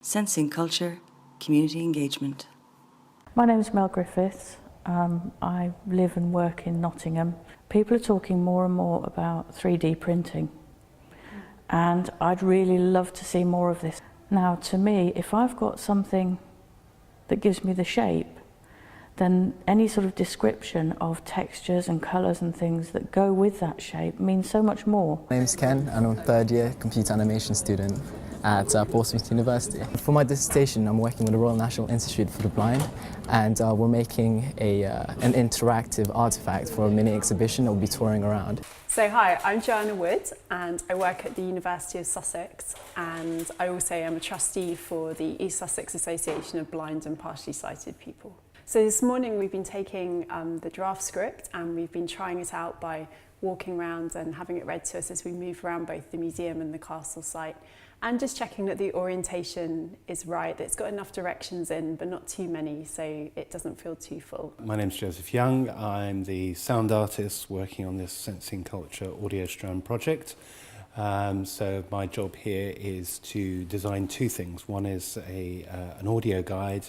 Sensing culture, community engagement. My name is Mel Griffiths. I live and work in Nottingham. People are talking more and more about 3D printing, and I'd really love to see more of this. Now, to me, if I've got something that gives me the shape, then any sort of description of textures and colours and things that go with that shape means so much more. My name is Ken, and I'm a third year computer animation student at Portsmouth University. For my dissertation, I'm working with the Royal National Institute for the Blind, and we're making an interactive artefact for a mini exhibition that will be touring around. So hi, I'm Joanna Wood and I work at the University of Sussex, and I also am a trustee for the East Sussex Association of Blind and Partially Sighted People. So this morning we've been taking the draft script and we've been trying it out by walking around and having it read to us as we move around both the museum and the castle site, and just checking that the orientation is right, that it's got enough directions in but not too many so it doesn't feel too full. My name's Joseph Young. I'm the sound artist working on this Sensing Culture audio strand project. So my job here is to design two things. One is an audio guide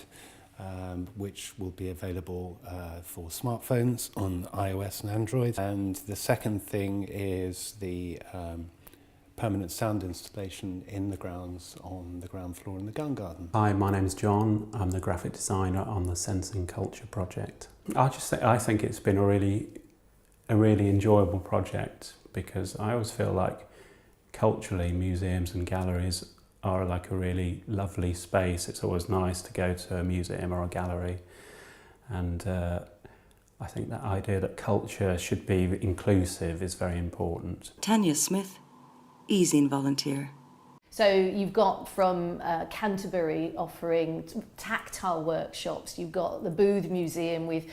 which will be available for smartphones on iOS and Android. And the second thing is the permanent sound installation in the grounds on the ground floor in the Gun Garden. Hi, my name's John. I'm the graphic designer on the Sensing Culture project. I think it's been a really enjoyable project, because I always feel like culturally museums and galleries are like a really lovely space. It's always nice to go to a museum or a gallery, and I think that idea that culture should be inclusive is very important. Tanya Smith, Ezine Volunteer. So you've got from Canterbury offering tactile workshops, you've got the Booth Museum with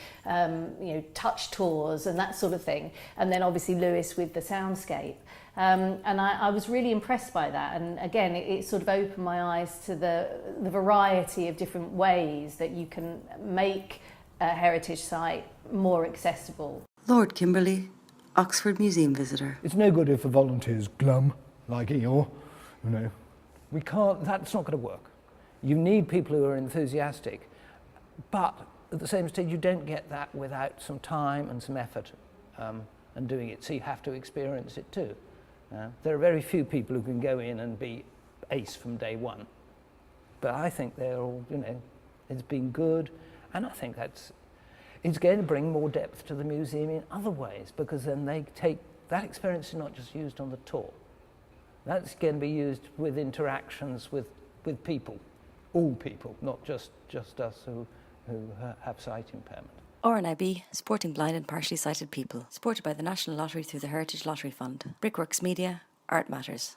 touch tours and that sort of thing, and then obviously Lewes with the soundscape. And I was really impressed by that, and again it sort of opened my eyes to the variety of different ways that you can make a heritage site more accessible. Lord Kimberley, Oxford Museum visitor. It's no good if a volunteer's glum, like Eeyore, We can't, that's not going to work. You need people who are enthusiastic, but at the same stage you don't get that without some time and some effort and doing it, so you have to experience it too. There are very few people who can go in and be ace from day one, but I think they're all, it's been good, and I think it's going to bring more depth to the museum in other ways, because then they take, that experience is not just used on the tour. That's going to be used with interactions with people, all people, not just us who have sight impairment. RNIB, supporting blind and partially sighted people. Supported by the National Lottery through the Heritage Lottery Fund. Brickworks Media, Art Matters.